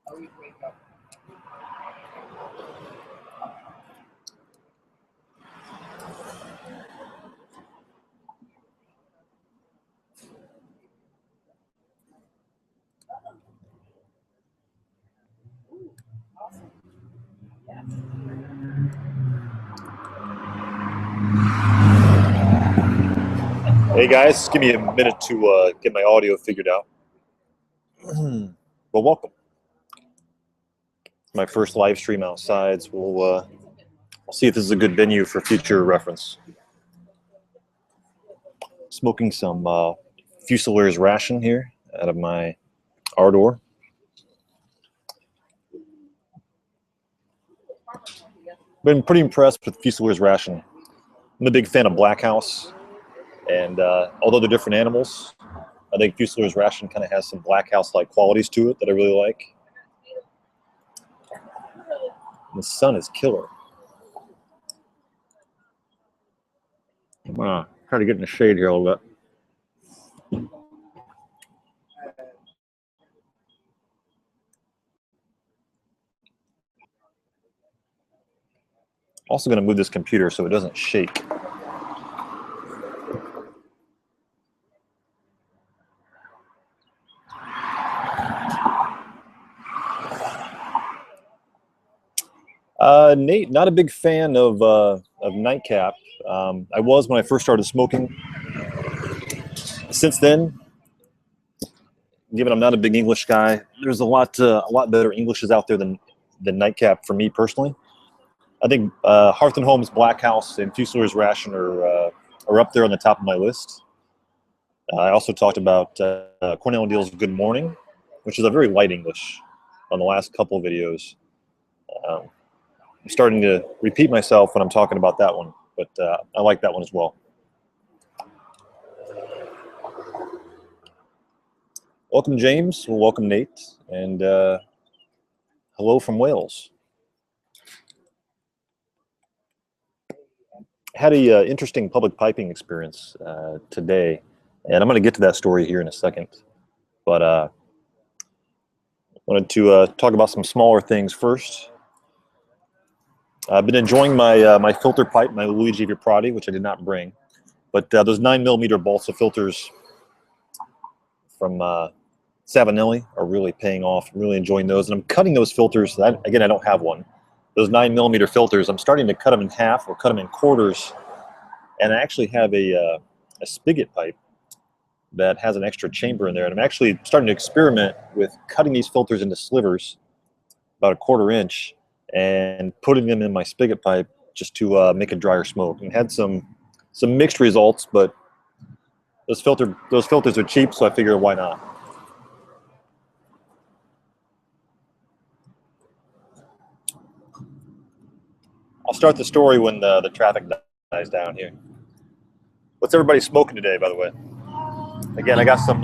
Hey guys, give me a minute to get my audio figured out. Well, welcome. My first live stream outside. So we'll see if this is a good venue for future reference. Smoking some Fusiliers ration here out of my Ardor. Been pretty impressed with Fusiliers ration. I'm a big fan of Black House, and although they're different animals, I think Fusiliers ration kind of has some Black House-like qualities to it that I really like. The sun is killer. I'm gonna try to get in the shade here a little bit. Also going to move this computer so it doesn't shake. Nate, not a big fan of Nightcap. I was when I first started smoking. Since then, given I'm not a big English guy, there's a lot better Englishes out there than Nightcap for me personally. I think Hearth and Home's Black House and Fusiliers ration are up there on the top of my list. I also talked about Cornell and Deal's Good Morning, which is a very light English on the last couple of videos. I'm starting to repeat myself when I'm talking about that one, but I like that one as well. Welcome, James. Well, welcome, Nate. And hello from Wales. Had a interesting public piping experience today, and I'm going to get to that story here in a second. But wanted to talk about some smaller things first. I've been enjoying my filter pipe, my Luigi Viprati, which I did not bring, but those 9mm balsa filters from Savinelli are really paying off. I'm really enjoying those, and I'm cutting those filters. Again, I don't have one. Those 9mm filters, I'm starting to cut them in half or cut them in quarters, and I actually have a spigot pipe that has an extra chamber in there, and I'm actually starting to experiment with cutting these filters into slivers, about 1/4 inch, and putting them in my spigot pipe just to make a drier smoke. And had some mixed results, but those filters are cheap, so I figured why not. I'll start the story when the traffic dies down here. What's everybody smoking today, by the way? Again, I got some.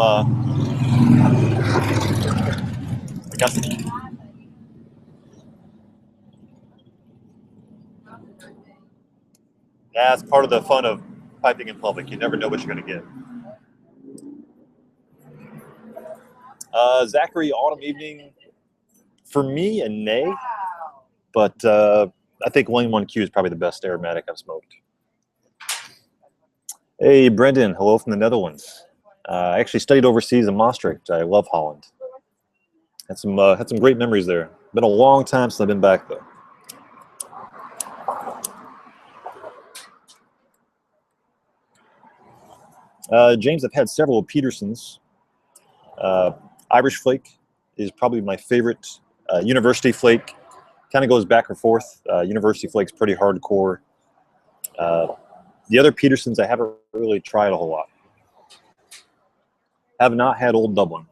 That's part of the fun of piping in public. You never know what you're going to get. Zachary, autumn evening. For me, a nay, but I think Lane 1Q is probably the best aromatic I've smoked. Hey, Brendan, hello from the Netherlands. I actually studied overseas in Maastricht. I love Holland. Had some great memories there. Been a long time since I've been back though. James, I've had several Petersons. Irish Flake is probably my favorite. University Flake kind of goes back and forth. University Flake's pretty hardcore. The other Petersons I haven't really tried a whole lot. Have not had Old Dublin.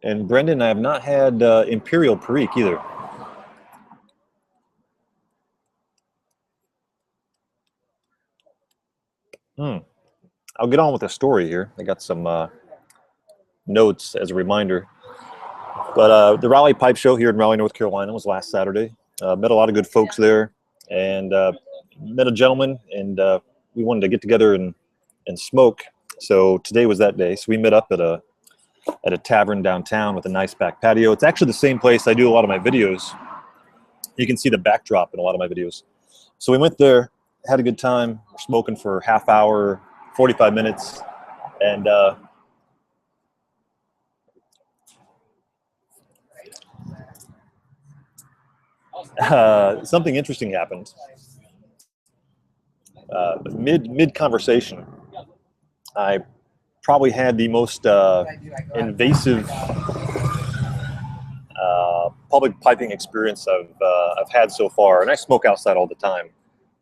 And Brendan, I have not had Imperial Perique either. I'll get on with the story here. I got some notes as a reminder. But the Raleigh Pipe Show here in Raleigh, North Carolina was last Saturday. Met a lot of good folks there, and met a gentleman, and we wanted to get together and smoke. So today was that day. So we met up at a at a tavern downtown with a nice back patio. It's actually the same place I do a lot of my videos. You can see the backdrop in a lot of my videos. So we went there, had a good time. We're smoking for half hour, 45 minutes, and something interesting happened. Mid conversation, I probably had the most invasive public piping experience I've had so far, and I smoke outside all the time.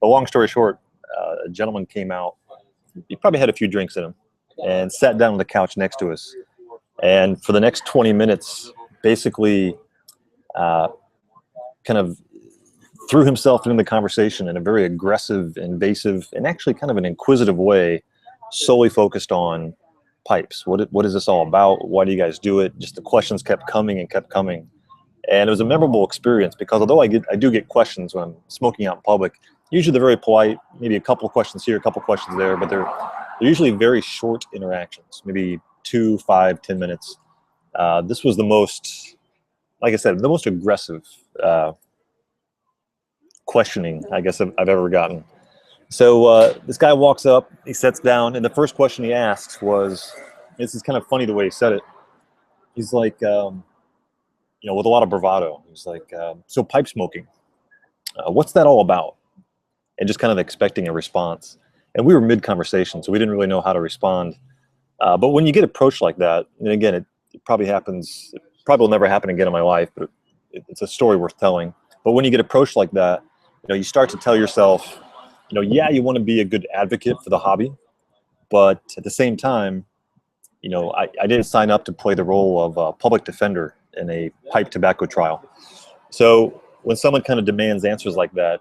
But long story short, a gentleman came out. He probably had a few drinks in him, and sat down on the couch next to us. And for the next 20 minutes, basically, kind of threw himself into the conversation in a very aggressive, invasive, and actually kind of an inquisitive way, solely focused on pipes. What is this all about? Why do you guys do it? Just the questions kept coming and kept coming. And it was a memorable experience because although I do get questions when I'm smoking out in public, usually they're very polite, maybe a couple of questions here, a couple of questions there, but they're usually very short interactions, maybe 2, 5, 10 minutes. This was the most, like I said, the most aggressive questioning I guess I've ever gotten. So this guy walks up, he sits down, and the first question he asks was, this is kind of funny the way he said it. He's like, you know, with a lot of bravado, he's like, so pipe smoking, what's that all about? And just kind of expecting a response. And we were mid-conversation, so we didn't really know how to respond. But when you get approached like that, and again, it probably happens, it probably will never happen again in my life, but it's a story worth telling. But when you get approached like that, you know, you start to tell yourself, you know, yeah, you want to be a good advocate for the hobby, but at the same time, you know, I didn't sign up to play the role of a public defender in a pipe tobacco trial. So when someone kind of demands answers like that,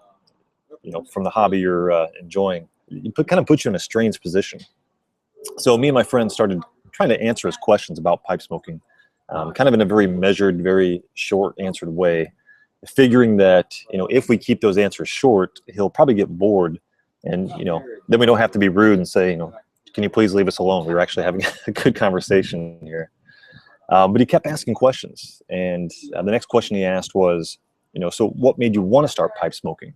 you know, from the hobby you're enjoying, kind of puts you in a strange position. So me and my friend started trying to answer his questions about pipe smoking, kind of in a very measured, very short answered way, figuring that, you know, if we keep those answers short, he'll probably get bored, and, you know, then we don't have to be rude and say, you know, can you please leave us alone? We were actually having a good conversation here. But he kept asking questions, and the next question he asked was, you know, so what made you want to start pipe smoking?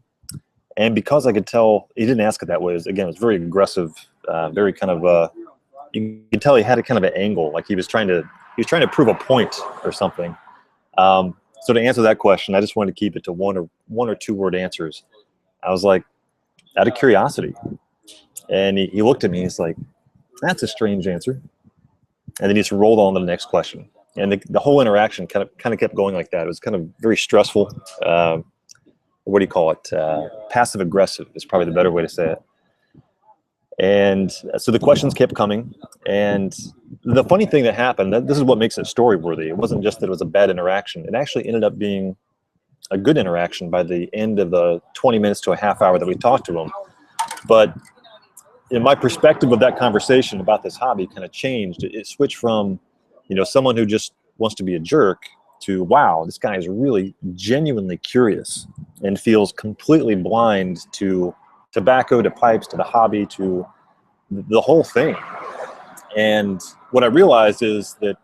And because I could tell he didn't ask it that way, it was very aggressive, very kind of, you could tell he had a kind of an angle, like he was trying to prove a point or something. So to answer that question, I just wanted to keep it to one or two word answers. I was like, out of curiosity. And he looked at me, he's like, that's a strange answer. And then he just rolled on to the next question. And the whole interaction kind of kept going like that. It was kind of very stressful. What do you call it? Passive aggressive is probably the better way to say it. And so the questions kept coming. And the funny thing that happened, this is what makes it story worthy. It wasn't just that it was a bad interaction. It actually ended up being a good interaction by the end of the 20 minutes to a half hour that we talked to him. But in my perspective of that conversation about this hobby kind of changed. It switched from, you know, someone who just wants to be a jerk to, wow, this guy is really genuinely curious and feels completely blind to tobacco, to pipes, to the hobby, to the whole thing. And what I realized is that,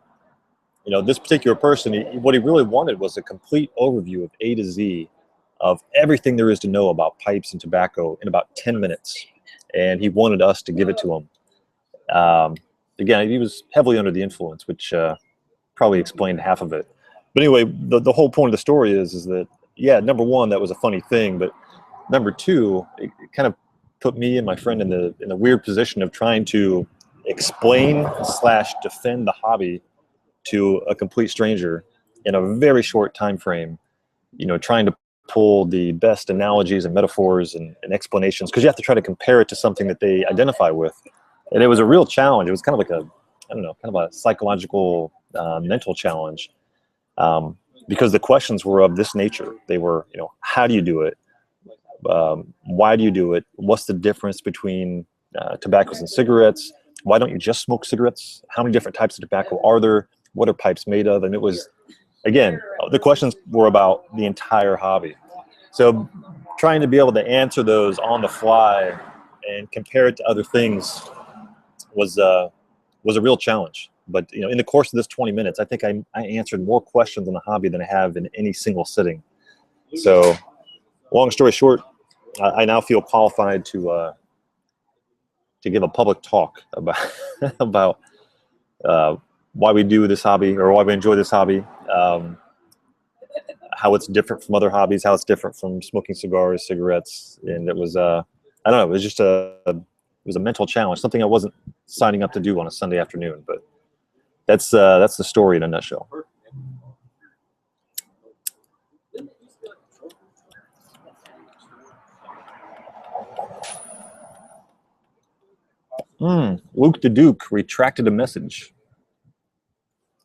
you know, this particular person, what he really wanted was a complete overview of A to Z of everything there is to know about pipes and tobacco in about 10 minutes. And he wanted us to give it to him. Again, he was heavily under the influence, which probably explained half of it. But anyway, the whole point of the story is that, yeah, number one, that was a funny thing, but number two, it kind of put me and my friend in the weird position of trying to explain / defend the hobby to a complete stranger in a very short time frame, you know, trying to pull the best analogies and metaphors and explanations, because you have to try to compare it to something that they identify with. And it was a real challenge. It was kind of like I don't know, kind of a psychological, mental challenge, because the questions were of this nature. They were, you know, how do you do it? Why do you do it? What's the difference between tobaccos and cigarettes? Why don't you just smoke cigarettes? How many different types of tobacco are there? What are pipes made of? And it was, again, the questions were about the entire hobby. So trying to be able to answer those on the fly and compare it to other things was a real challenge. But in the course of this 20 minutes, I think I answered more questions on the hobby than I have in any single sitting. So, long story short, I now feel qualified to give a public talk about about why we do this hobby, or why we enjoy this hobby, how it's different from other hobbies, how it's different from smoking cigars, cigarettes, and it was I don't know, it was just it was a mental challenge, something I wasn't signing up to do on a Sunday afternoon, but that's the story in a nutshell. Luke the Duke retracted a message.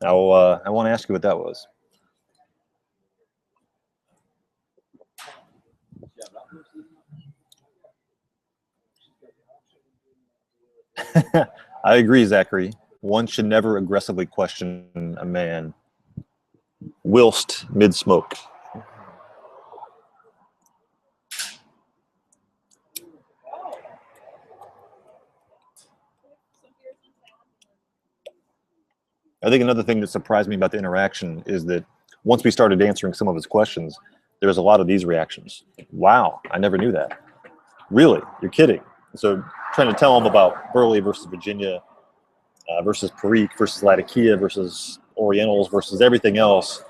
I want to ask you what that was. I agree, Zachary. One should never aggressively question a man whilst mid-smoke. I think another thing that surprised me about the interaction is that once we started answering some of his questions, there was a lot of these reactions. Wow, I never knew that. Really? You're kidding? So trying to tell him about Burley versus Virginia versus Perique versus Latakia versus Orientals versus everything else,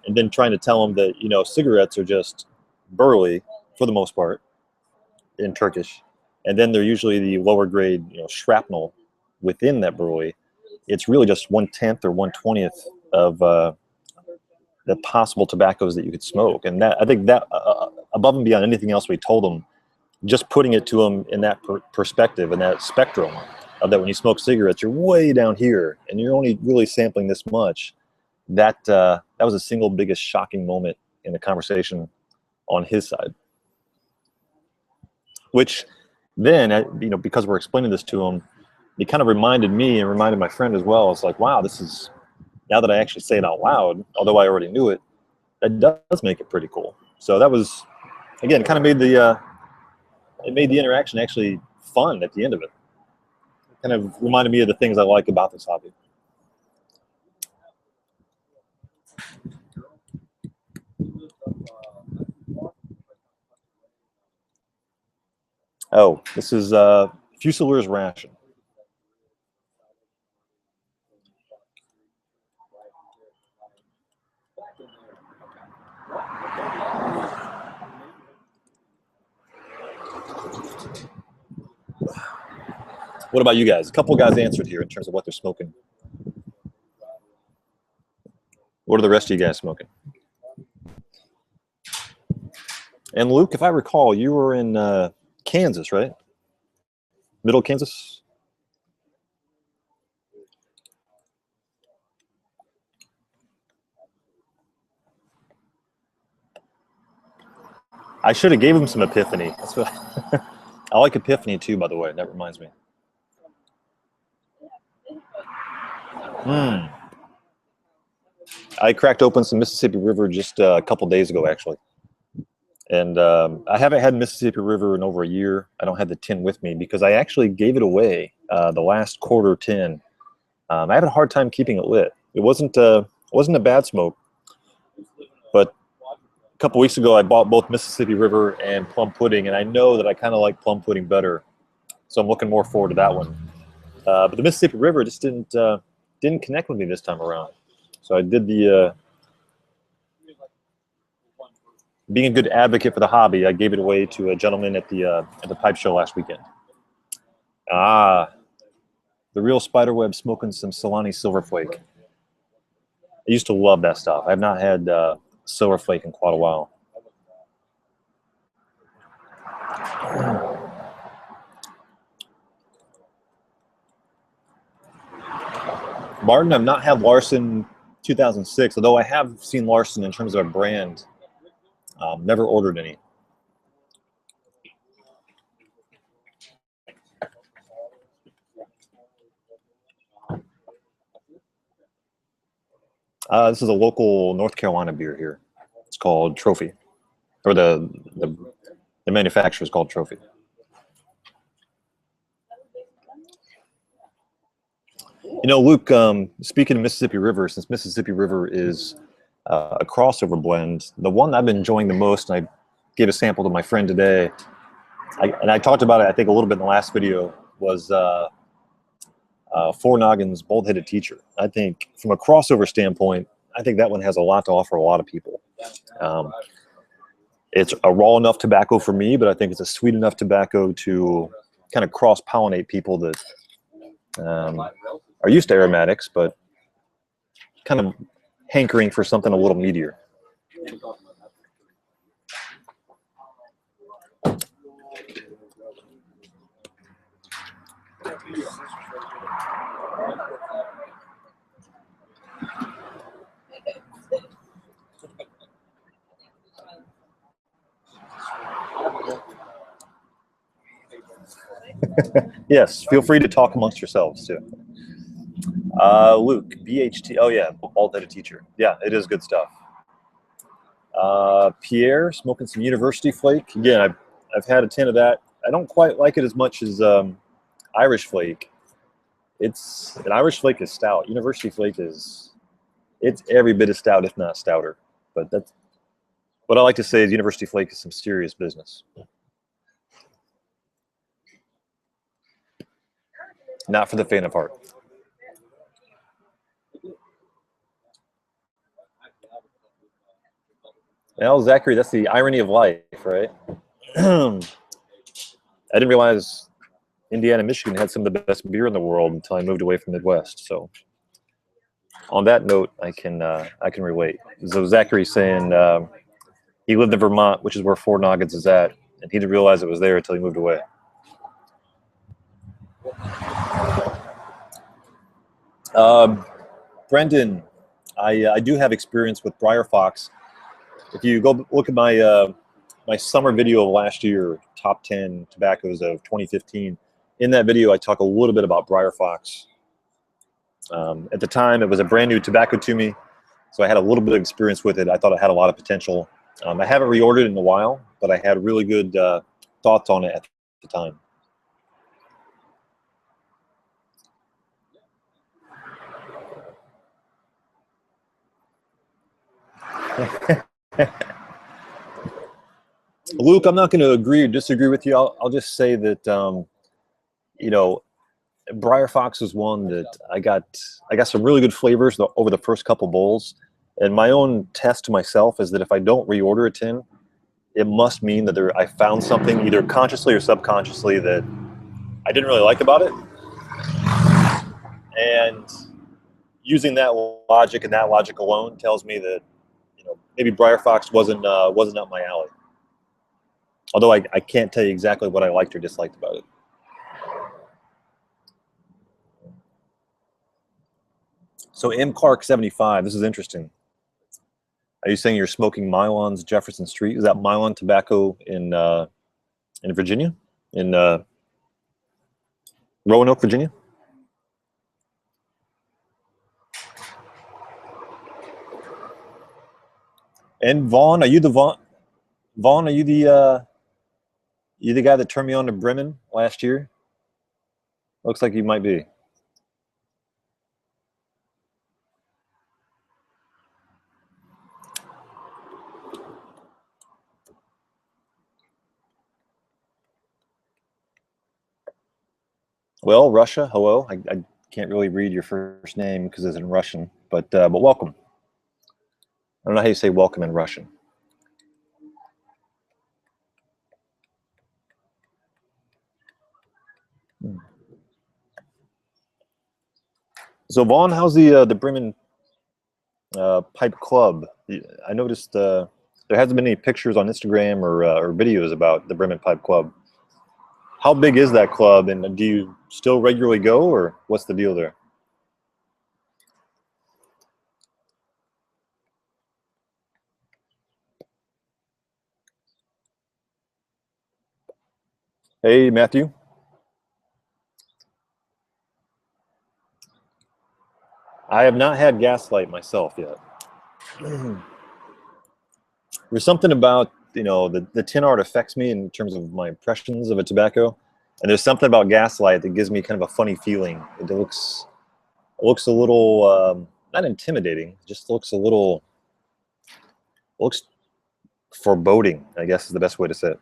and then trying to tell him that, cigarettes are just Burley for the most part in Turkish, and then they're usually the lower grade, shrapnel within that Burley. It's really just 1/10 or 1/20 of the possible tobaccos that you could smoke. And that, I think that above and beyond anything else we told them, just putting it to them in that perspective and that spectrum of that when you smoke cigarettes, you're way down here and you're only really sampling this much. That was the single biggest shocking moment in the conversation on his side. Which then, because we're explaining this to him, it kind of reminded me and reminded my friend as well. It's like, wow, this is, now that I actually say it out loud, although I already knew it, that does make it pretty cool. So that was, again, kind of made the interaction actually fun at the end of it. Kind of reminded me of the things I like about this hobby. Oh, this is Fusiliers ration. What about you guys? A couple of guys answered here in terms of what they're smoking. What are the rest of you guys smoking? And Luke, if I recall, you were in Kansas, right? Middle Kansas? I should have gave him some Epiphany. That's what I like Epiphany too, by the way. That reminds me. I cracked open some Mississippi River just a couple days ago, actually. And I haven't had Mississippi River in over a year. I don't have the tin with me because I actually gave it away, the last quarter tin. I had a hard time keeping it lit. It wasn't a bad smoke, but a couple weeks ago I bought both Mississippi River and Plum Pudding, and I know that I kind of like Plum Pudding better, so I'm looking more forward to that one. But the Mississippi River just didn't connect with me this time around. So I did the being a good advocate for the hobby, I gave it away to a gentleman at the pipe show last weekend. The real Spiderweb smoking some Solani Silverflake. I used to love that stuff. I have not had Silverflake in quite a while. Martin, I've not had Larson 2006, although I have seen Larson in terms of a brand. Never ordered any. This is a local North Carolina beer here. It's called Trophy, or the manufacturer is called Trophy. You know, Luke, speaking of Mississippi River, since Mississippi River is a crossover blend, the one I've been enjoying the most, and I gave a sample to my friend today, and I talked about it, I think, a little bit in the last video, was Four Noggins Bold-Headed Teacher. I think from a crossover standpoint, I think that one has a lot to offer a lot of people. It's a raw enough tobacco for me, but I think it's a sweet enough tobacco to kind of cross-pollinate people that are used to aromatics, but kind of hankering for something a little meatier. Yes, feel free to talk amongst yourselves too. Luke, BHT. Oh yeah, Bold-Headed Teacher. Yeah, it is good stuff. Pierre, smoking some University Flake. Again, I've had a tin of that. I don't quite like it as much as Irish Flake. An Irish Flake is stout. University Flake it's every bit as stout, if not stouter. But that's what I like to say is University Flake is some serious business. Not for the faint of heart. Well, Zachary, that's the irony of life, right? I didn't realize Indiana, Michigan had some of the best beer in the world until I moved away from the Midwest. So, on that note, I can relate. So Zachary's saying he lived in Vermont, which is where Four Noggins is at, and he didn't realize it was there until he moved away. Brendan, I do have experience with Briar Fox. If you go look at my my summer video of last year, top 10 tobaccos of 2015, in that video I talk a little bit about Briar Fox. At the time, it was a brand new tobacco to me, so I had a little bit of experience with it. I thought it had a lot of potential. I haven't reordered it in a while, but I had really good thoughts on it at the time. Luke, I'm not going to agree or disagree with you. I'll just say that you know, Briar Fox is one that I got some really good flavors over the first couple bowls, and my own test to myself is that if I don't reorder a tin, it must mean that I found something either consciously or subconsciously that I didn't really like about it, and using that logic and that logic alone tells me that, you know, maybe Briar Fox wasn't up my alley. Although I can't tell you exactly what I liked or disliked about it. So M. Clark 75, this is interesting. Are you saying you're smoking Mylon's Jefferson Street? Is that Mylon tobacco in Virginia? In Roanoke, Virginia? And Vaughn, are you the Vaughn, are you the guy that turned me on to Bremen last year? Looks like you might be. Well, Russia, hello. I can't really read your first name because it's in Russian, but welcome. I don't know how you say welcome in Russian. So Vaughn, how's the Bremen Pipe Club? I noticed there hasn't been any pictures on Instagram or videos about the Bremen Pipe Club. How big is that club, and do you still regularly go, or what's the deal there? Hey, Matthew. I have not had Gaslight myself yet. There's something about, you know, the tin art affects me in terms of my impressions of a tobacco, and there's something about Gaslight that gives me kind of a funny feeling. It looks It looks a little, not intimidating, just looks looks foreboding, I guess is the best way to say it.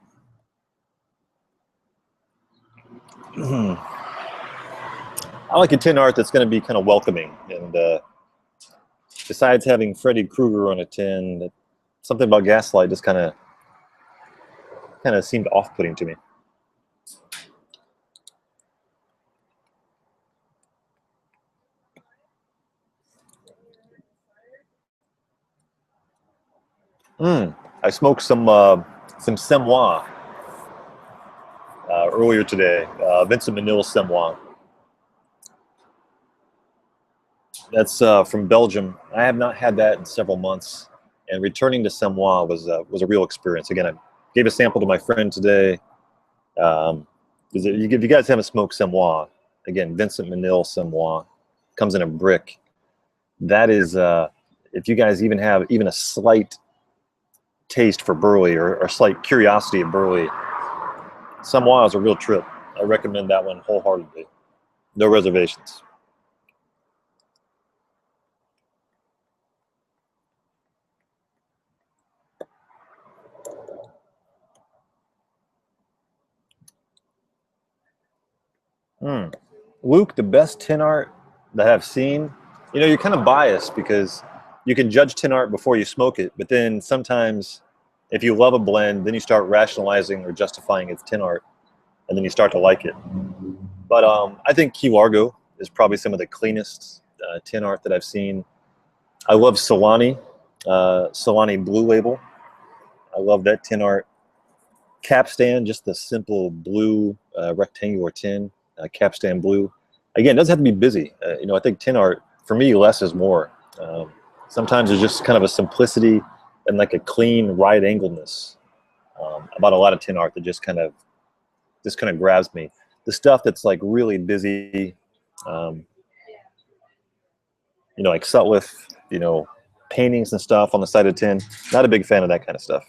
I like a tin art that's going to be kind of welcoming, and besides having Freddy Krueger on a tin, something about Gaslight just kind of seemed off-putting to me. I smoked some Semois earlier today, Vincent Manille Semois. That's from Belgium. I have not had that in several months, and returning to Semois was a real experience. Again, I gave a sample to my friend today. If you guys haven't smoked Semois, again, Vincent Manille Semois comes in a brick. That is, if you guys even have even a slight taste for Burley or a slight curiosity of Burley, Semois is a real trip. I recommend that one wholeheartedly. No reservations. Luke, the best tin art that I've seen, you're kind of biased because you can judge tin art before you smoke it, but then sometimes if you love a blend, then you start rationalizing or justifying its tin art, and then you start to like it. But I think Key Largo is probably some of the cleanest tin art that I've seen. I love Solani, Solani Blue Label. I love that tin art. Capstan, just the simple blue rectangular tin, Capstan blue. Again, it doesn't have to be busy. I think tin art, for me, less is more. Sometimes there's just kind of a simplicity and like a clean right angleness about a lot of tin art that just kind of grabs me. The stuff that's like really busy, like Sutliff, paintings and stuff on the side of tin. Not a big fan of that kind of stuff.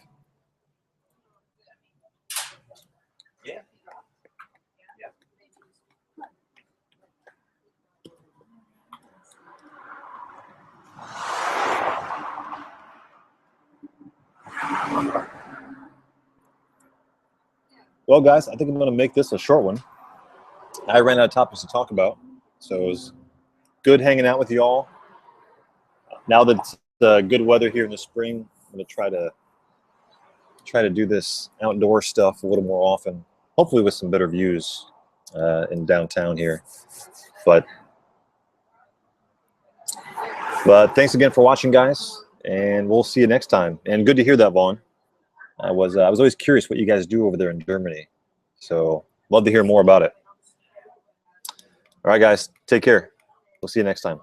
Well, guys, I think I'm going to make this a short one. I ran out of topics to talk about, so it was good hanging out with y'all. Now that it's good weather here in the spring, I'm going to try to do this outdoor stuff a little more often, hopefully with some better views in downtown here. But thanks again for watching, guys, and we'll see you next time. And good to hear that, Vaughn. I was always curious what you guys do over there in Germany, so love to hear more about it. All right, guys, take care. We'll see you next time.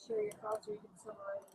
Share your thoughts, or you can summarize.